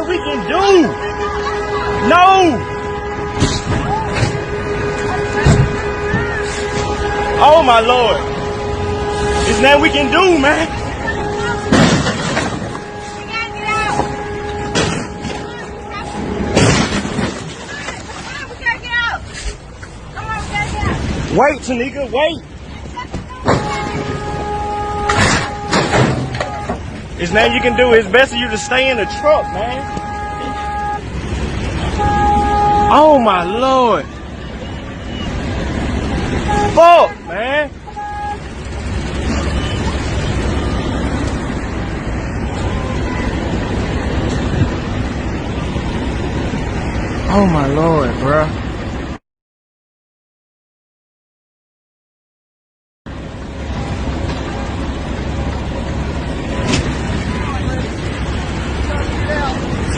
nothing we can do. No. Oh my Lord. There's nothing we can do, man. Wait, Tanika, wait. There's nothing you can do. It's best for you to stay in the truck, man. Oh my Lord. Fuck, man. Oh my Lord, bruh.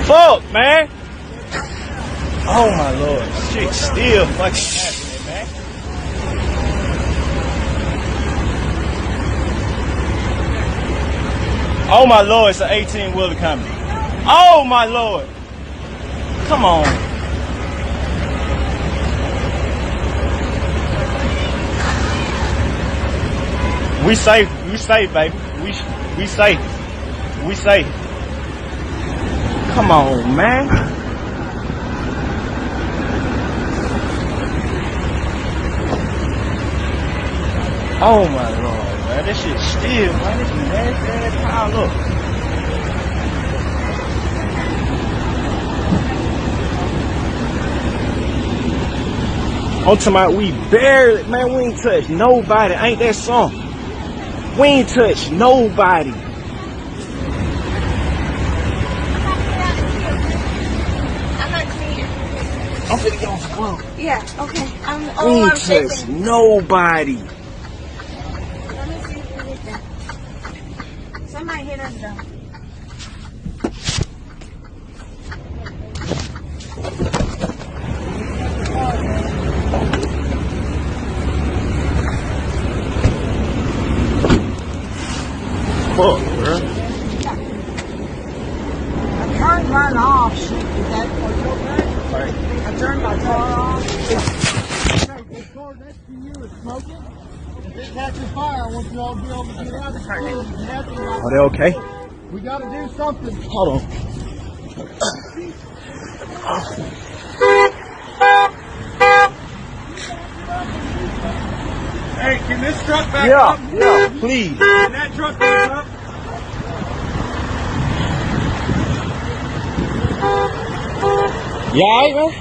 Fuck, man. Oh my Lord. Shit still fucking happening, man. Oh my Lord, it's an 18-wheeler coming. Oh my Lord. Come on. We safe, baby. We safe. We safe. Come on, man. Oh my Lord, man. This shit still, man. This nasty pile up. I'm talking about we barely, man, we ain't touched nobody. Ain't that something? We ain't touched nobody. I'm finna get on the phone. Yeah, okay. We ain't touched nobody. Let me see if we get that. Somebody hit us though. Fuck, bro. I turned mine off. Shit, is that okay? Right. I turned my car off. The car next to you is smoking. If it catches fire, I want you all to be able to get out of the car. Are they okay? We got to do something. Hold on. Hey, can this truck back up? Yeah, please. Can that truck back up? You alright, man?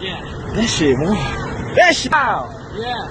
Yeah. That shit, man. That shit. Yeah.